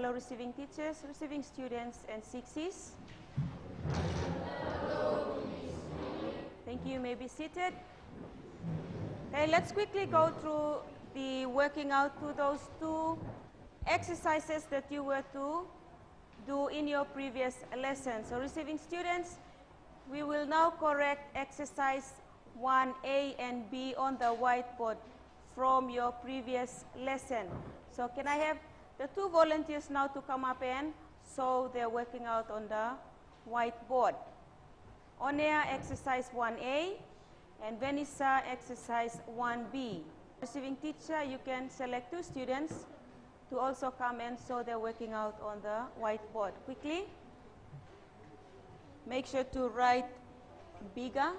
Hello, receiving teachers, receiving students, and Sixies. Thank you. You may be seated. Okay, let's quickly go through the working out to those two exercises that you were to do in your previous lesson. So, receiving students, we will now correct exercise 1A and B on the whiteboard from your previous lesson. So, can I have the two volunteers now to come up and show their working out on the whiteboard? Onea, exercise 1A, and Vanessa, exercise 1B. Receiving teacher, you can select two students to also come and show their working out on the whiteboard. Quickly, make sure to write bigger.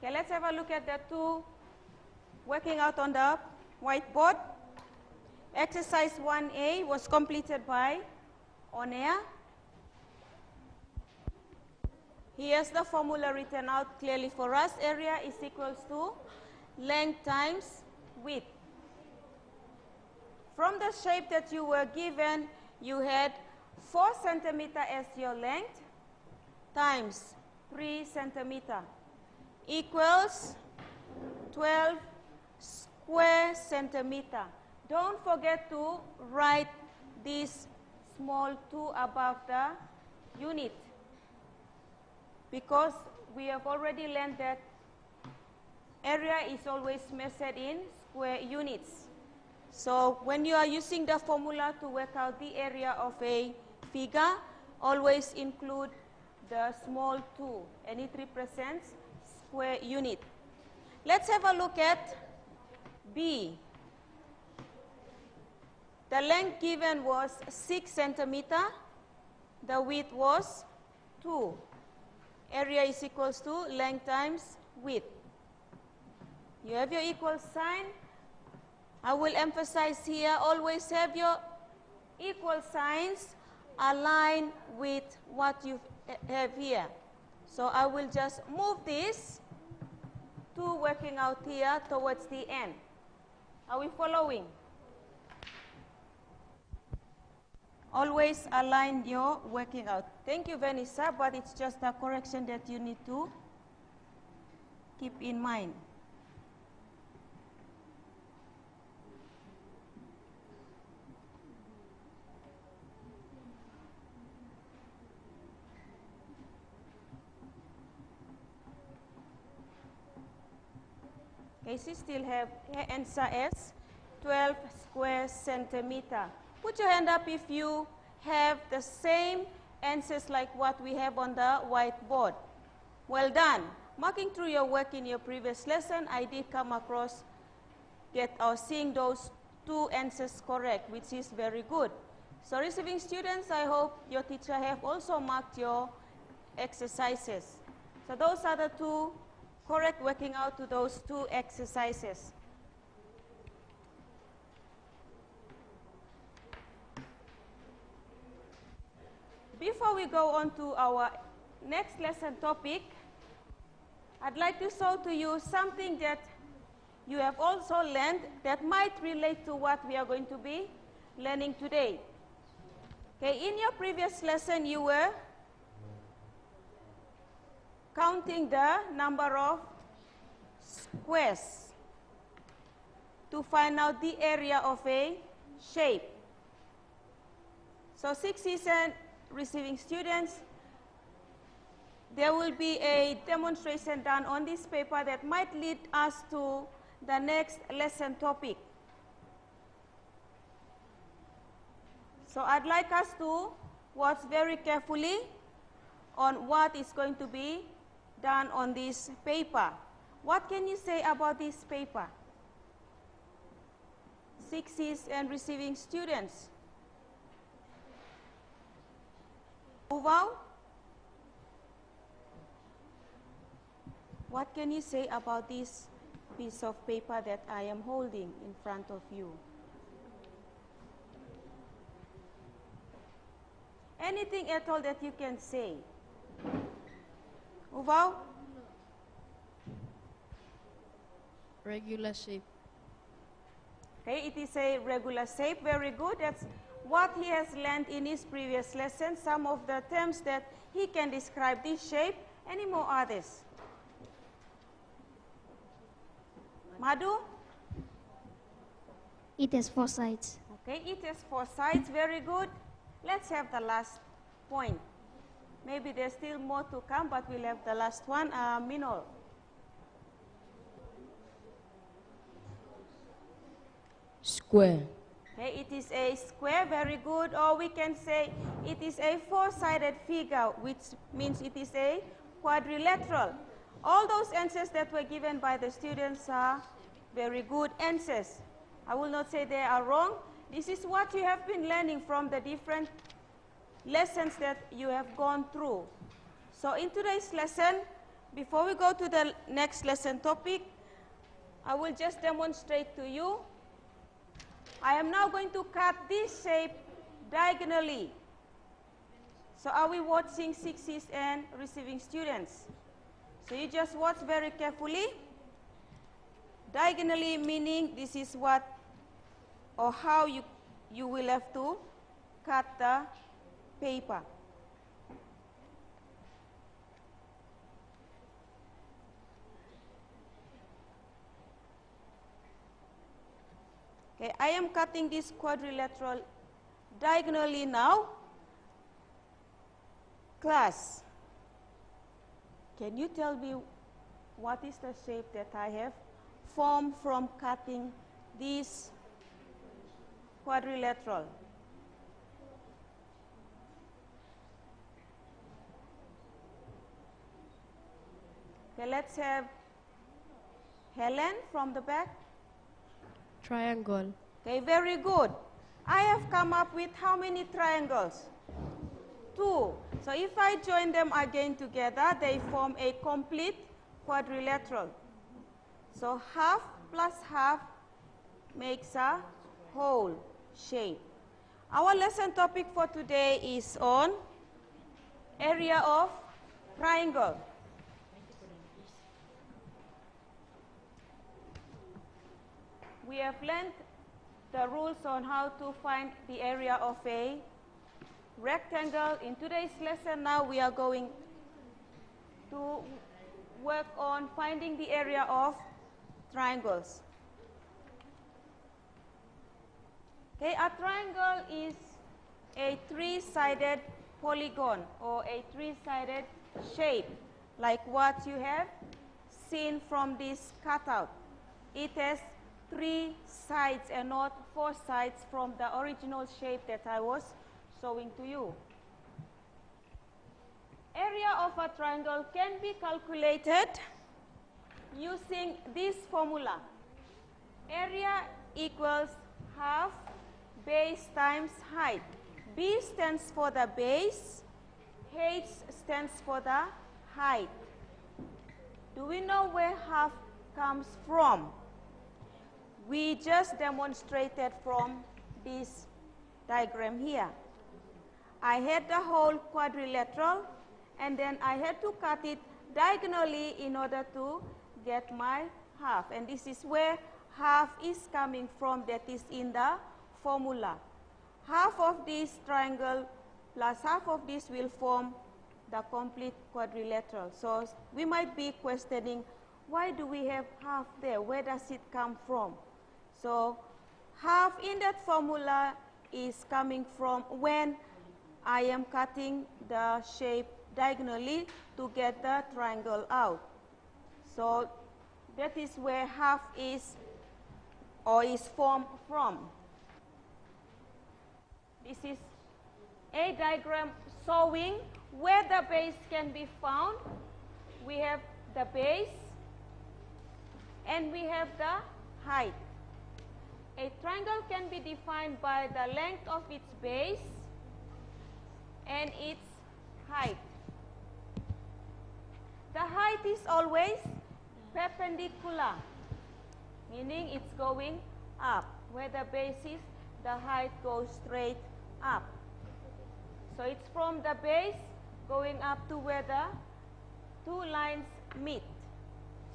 Okay, let's have a look at the two working out on the whiteboard. Exercise 1A was completed by Onea. Here's the formula written out clearly for us. Area is equals to length times width. From the shape that you were given, you had 4 centimeter as your length times 3 centimeter. Equals 12 square centimeter. Don't forget to write this small 2 above the unit, because we have already learned that area is always measured in square units. So when you are using the formula to work out the area of a figure, always include the small 2, and it represents square unit. Let's have a look at B. The length given was 6 centimeter. The width was 2. Area is equals to length times width. You have your equal sign. I will emphasize here, always have your equal signs aligned with what you have here. So I will just move this to working out here towards the end. Are we following? Always align your working out. Thank you, Vanessa, but it's just a correction that you need to keep in mind. Okay, so still have answer as 12 square centimeter. Put your hand up if you have the same answers like what we have on the whiteboard. Well done. Marking through your work in your previous lesson, I did come across seeing those 2 answers correct, which is very good. So receiving students, I hope your teacher have also marked your exercises. So those are the 2 correct working out to those 2 exercises. Before we go on to our next lesson topic, I'd like to show to you something that you have also learned that might relate to what we are going to be learning today. Okay, in your previous lesson, you were counting the number of squares to find out the area of a shape. So 6Cs and receiving students, there will be a demonstration done on this paper that might lead us to the next lesson topic. So I'd like us to watch very carefully on what is going to be done on this paper. What can you say about this paper? 6Cs and receiving students. Move out. What can you say about this piece of paper that I am holding in front of you? Anything at all that you can say? Move out. Regular shape. Okay, it is a regular shape. Very good. That's what he has learned in his previous lesson. Some of the terms that he can describe this shape. Any more others? Madhu? It has 4 sides. Okay, it has 4 sides. Very good. Let's have the last point. Maybe there's still more to come, but we'll have the last one. Minol. Square. Okay, it is a square. Very good. Or we can say it is a 4-sided figure, which means it is a quadrilateral. All those answers that were given by the students are very good answers. I will not say they are wrong. This is what you have been learning from the different lessons that you have gone through. So in today's lesson, before we go to the next lesson topic, I will just demonstrate to you. I am now going to cut this shape diagonally. So are we watching 6Cs and receiving students? So you just watch very carefully. Diagonally meaning this is what or how you will have to cut the paper. Okay, I am cutting this quadrilateral diagonally now. Class, can you tell me what is the shape that I have formed from cutting this quadrilateral? Okay, let's have Helen from the back. Triangle. Okay, very good. I have come up with how many triangles? 2. So if I join them again together, they form a complete quadrilateral. So half plus half makes a whole shape. Our lesson topic for today is on area of triangle. We have learned the rules on how to find the area of a rectangle. In today's lesson now we are going to work on finding the area of triangles. Okay, a triangle is a 3-sided polygon or a 3-sided shape like what you have seen from this cutout. It has 3 sides and not 4 sides from the original shape that I was showing to you. Area of a triangle can be calculated using this formula. Area equals half base times height. B stands for the base, H stands for the height. Do we know where half comes from? We just demonstrated from this diagram here. I had the whole quadrilateral and then I had to cut it diagonally in order to get my half. And this is where half is coming from, that is in the formula. Half of this triangle plus half of this will form the complete quadrilateral. So we might be questioning, why do we have half there? Where does it come from? So half in that formula is coming from when I am cutting the shape diagonally to get the triangle out. So that is where half is or is formed from. This is a diagram showing where the base can be found. We have the base and we have the height. A triangle can be defined by the length of its base and its height. The height is always perpendicular, meaning it's going up. Where the base is, the height goes straight up. So it's from the base going up to where the two lines meet.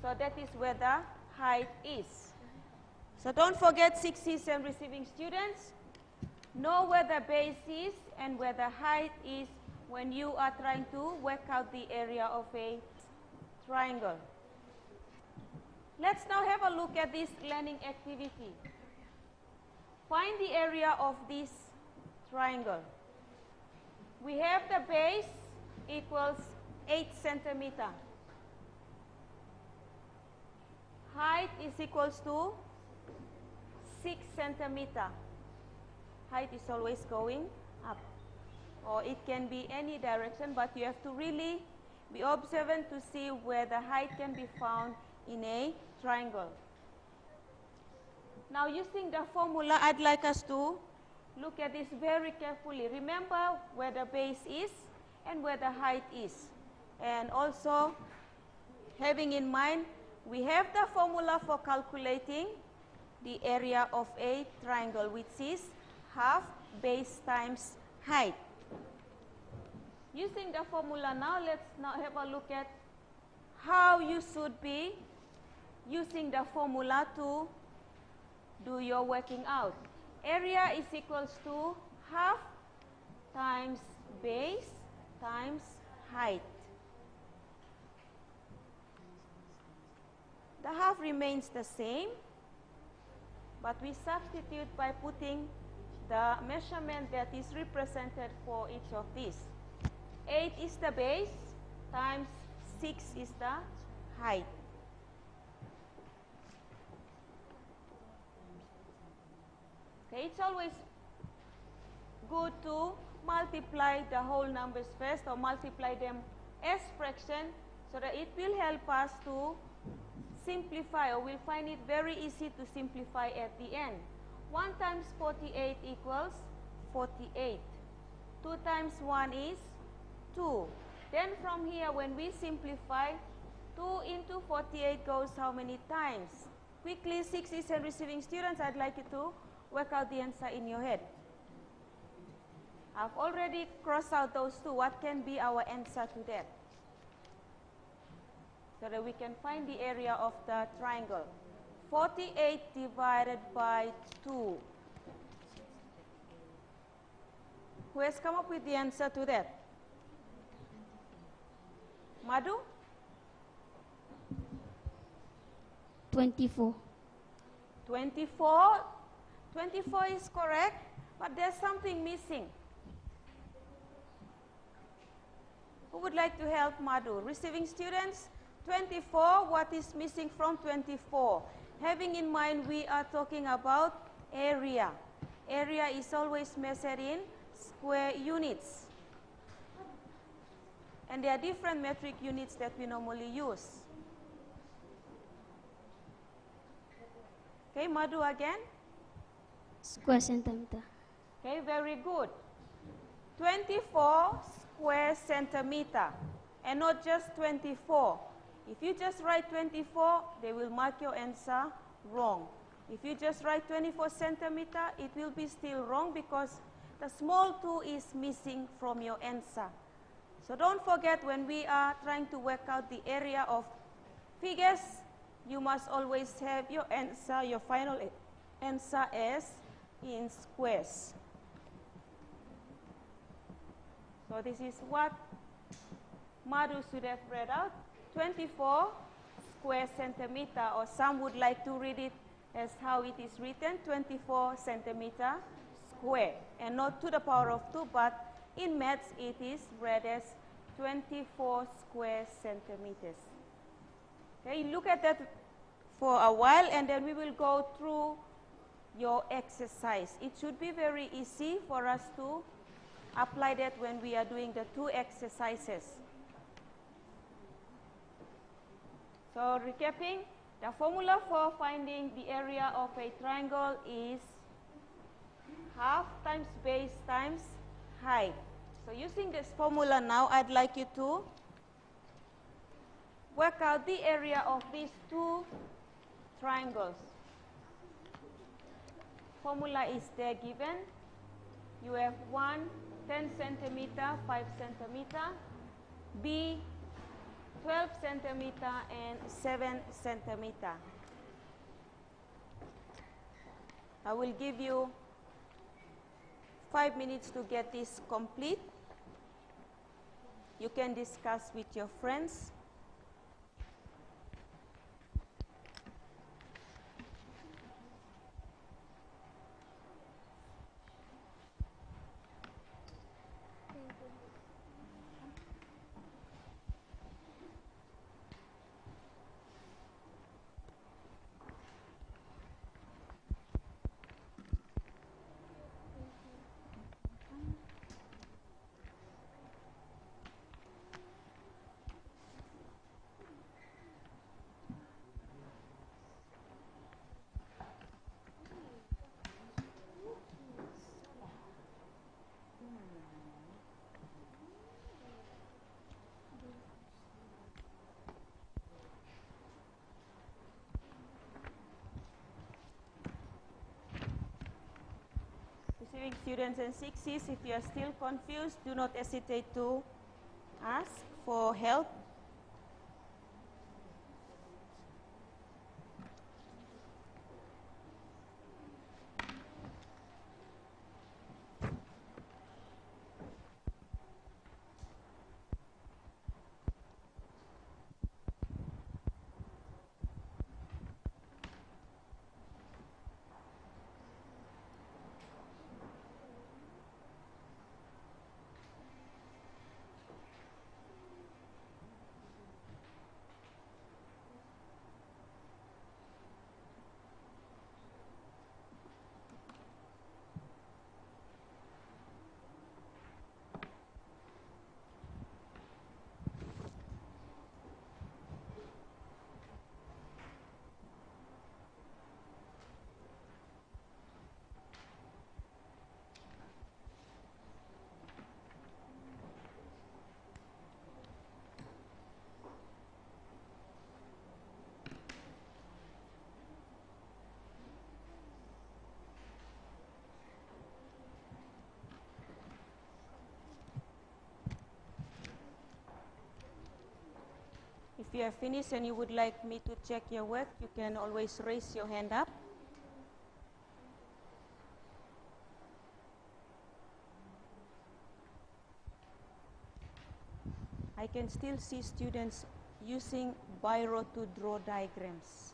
So that is where the height is. So don't forget, 60s and receiving students, know where the base is and where the height is when you are trying to work out the area of a triangle. Let's now have a look at this learning activity. Find the area of this triangle. We have the base equals 8 centimeter. Height is equals to 6 centimeter. Height is always going up, or it can be any direction, but you have to really be observant to see where the height can be found in a triangle. Now, using the formula, I'd like us to look at this very carefully. Remember where the base is and where the height is. And also, having in mind, we have the formula for calculating the area of a triangle, which is half base times height. Using the formula now, let's now have a look at how you should be using the formula to do your working out. Area is equals to half times base times height. The half remains the same, but we substitute by putting the measurement that is represented for each of these. 8 is the base times 6 is the height. Okay, it's always good to multiply the whole numbers first, or multiply them as fraction, so that it will help us to simplify, or we'll find it very easy to simplify at the end. 1 times 48 equals 48. 2 times 1 is 2. Then from here, when we simplify, 2 into 48 goes how many times? Quickly, 60s and receiving students, I'd like you to work out the answer in your head. I've already crossed out those two. What can be our answer to that? So that we can find the area of the triangle. 48 divided by 2. Who has come up with the answer to that? Madhu? 24. 24. 24 is correct, but there's something missing. Who would like to help Madhu? Receiving students, 24, what is missing from 24? Having in mind we are talking about area. Area is always measured in square units. And there are different metric units that we normally use. Okay, Madhu again. Square centimeter. Okay, very good. 24 square centimeter, and not just 24. If you just write 24, they will mark your answer wrong. If you just write 24 centimeter, it will be still wrong because the small 2 is missing from your answer. So don't forget, when we are trying to work out the area of figures, you must always have your answer, your final answer as in squares. So this is what Madhu should have read out 24 square centimeter, or some would like to read it as how it is written, 24 centimeter square, and not to the power of 2, but in maths it is read as 24 square centimeters. Okay, look at that for a while, and then we will go through your exercise. It should be very easy for us to apply that when we are doing the two exercises. So recapping, the formula for finding the area of a triangle is half times base times height. So using this formula now, I'd like you to work out the area of these two triangles. Formula is there given. You have 1, 10 centimeter, 5 centimeter, B, 12 centimeter, and 7 centimeter. I will give you 5 minutes to get this complete. You can discuss with your friends. Receiving students and 6Cs, if you are still confused, do not hesitate to ask for help. If you are finished and you would like me to check your work, you can always raise your hand up. I can still see students using biro to draw diagrams.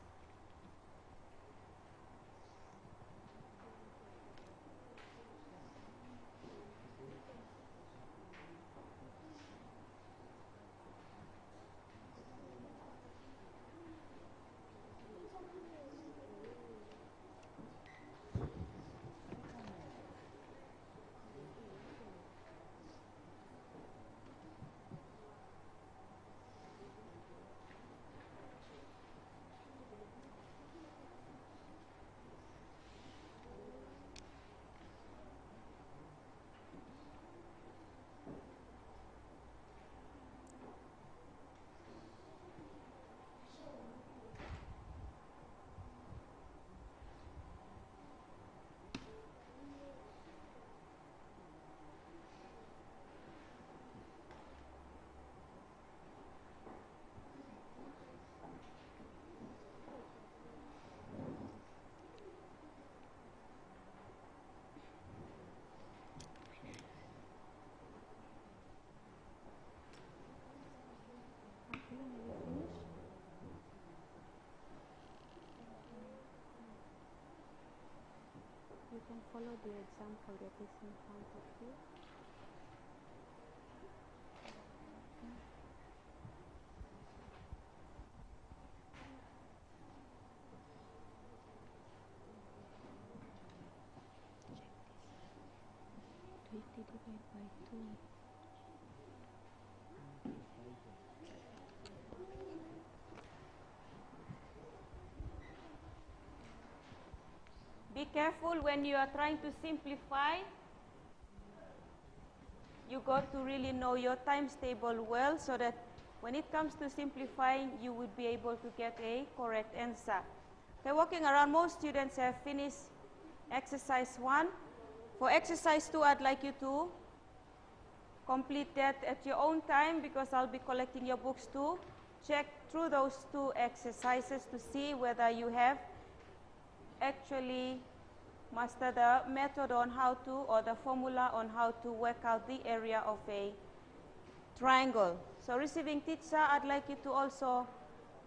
can follow the example that is in front of you. Divided by 2. Be careful when you are trying to simplify. You got to really know your times table well so that when it comes to simplifying, you would be able to get a correct answer. Okay, walking around, most students have finished exercise 1. For exercise 2, I'd like you to complete that at your own time because I'll be collecting your books too. Check through those 2 exercises to see whether you have actually mastered the method on how to, or the formula on how to work out the area of a triangle. So receiving teacher, I'd like you to also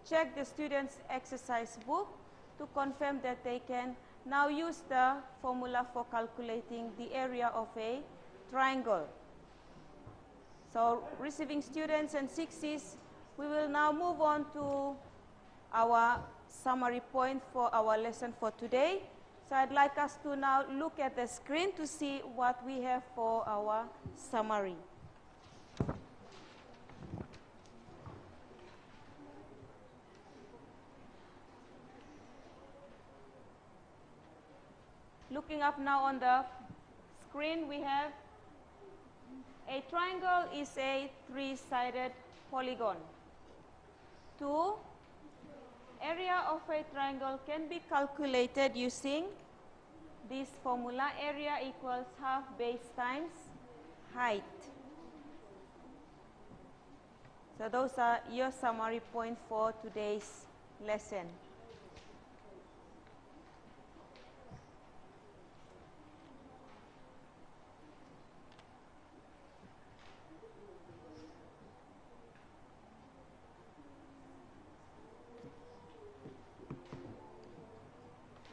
check the students' exercise book to confirm that they can now use the formula for calculating the area of a triangle. So receiving students and 6s, we will now move on to our summary point for our lesson for today. So I'd like us to now look at the screen to see what we have for our summary. Looking up now on the screen, we have a triangle is a 3-sided polygon. 2, area of a triangle can be calculated using this formula. Area equals half base times height. So those are your summary points for today's lesson.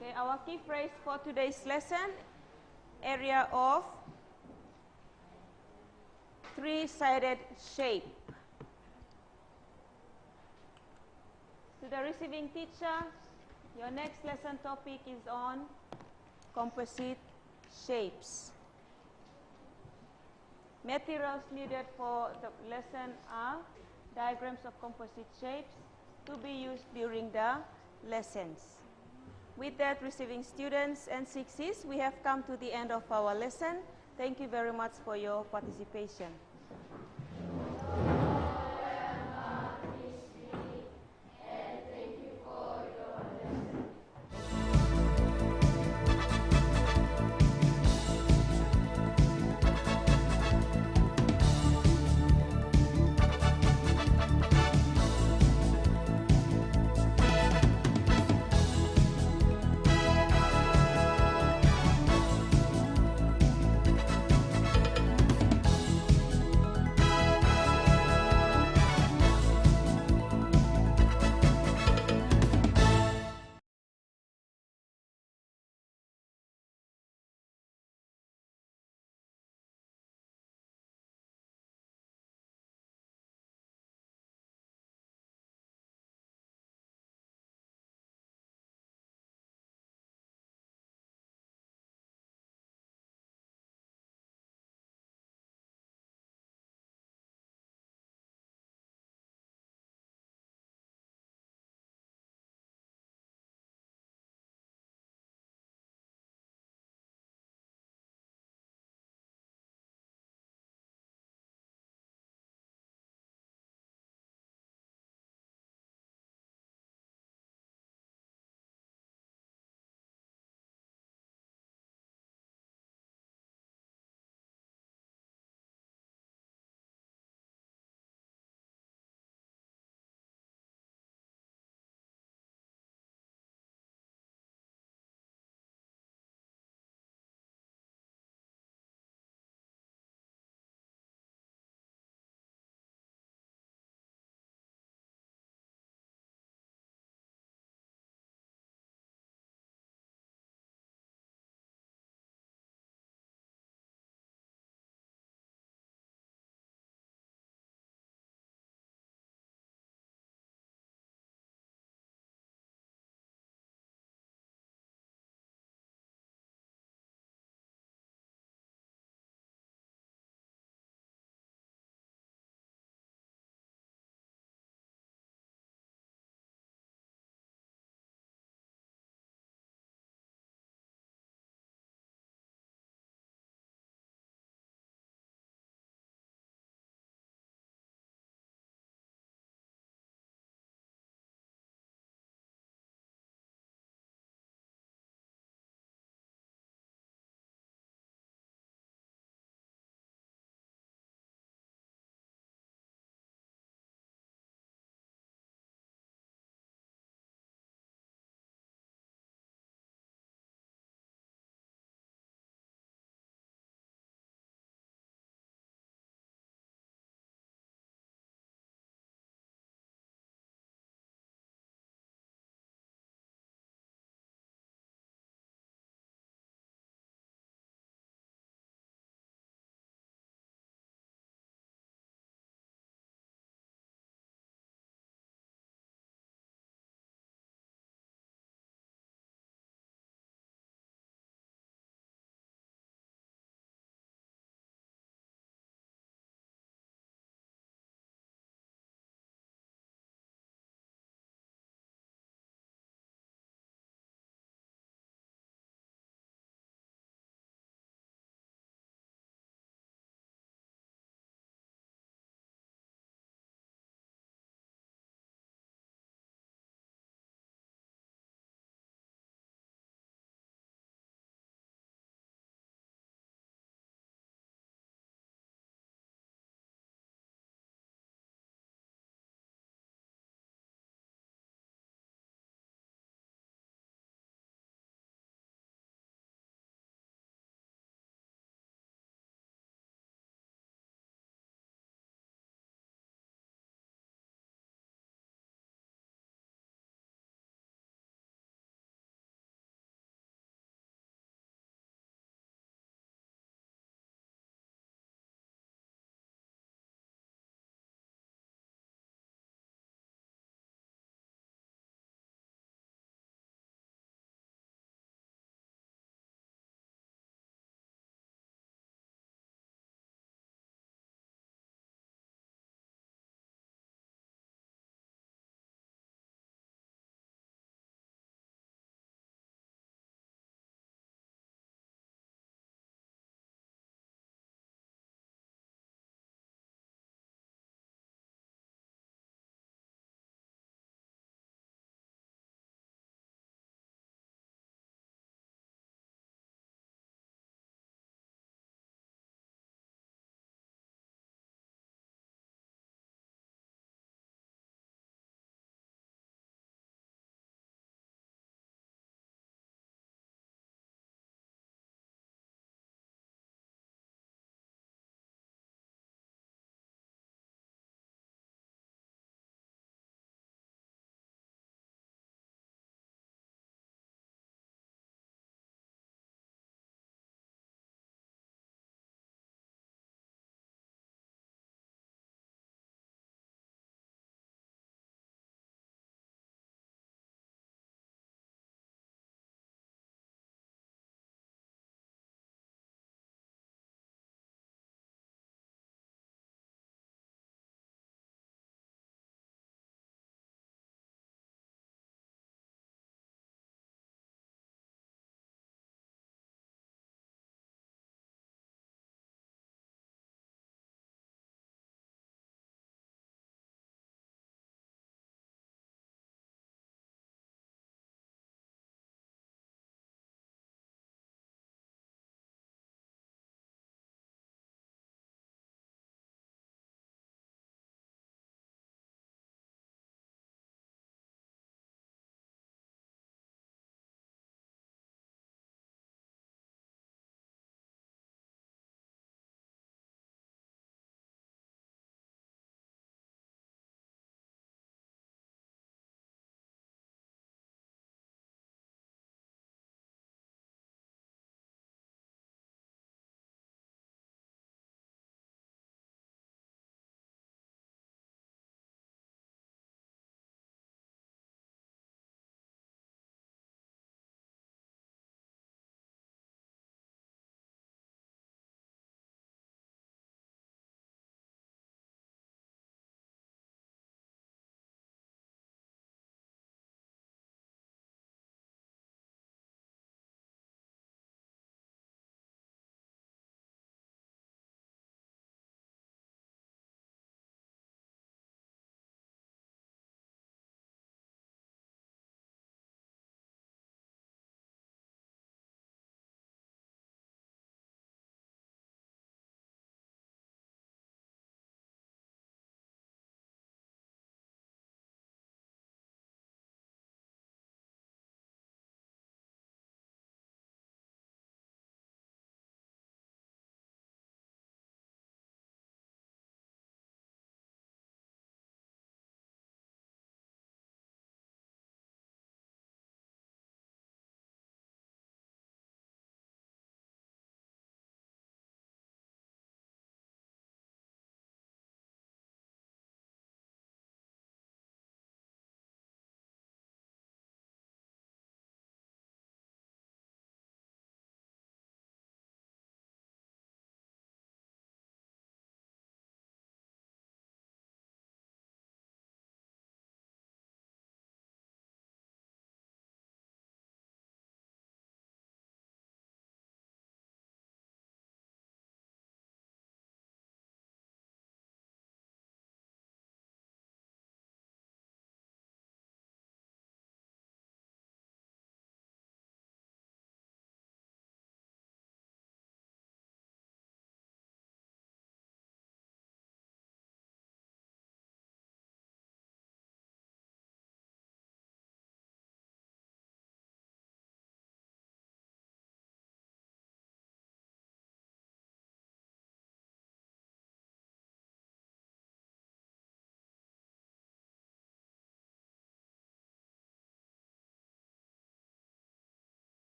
Okay, our key phrase for today's lesson, area of 3-sided shape. To the receiving teacher, your next lesson topic is on composite shapes. Materials needed for the lesson are diagrams of composite shapes to be used during the lessons. With that, receiving students and 6s, we have come to the end of our lesson. Thank you very much for your participation.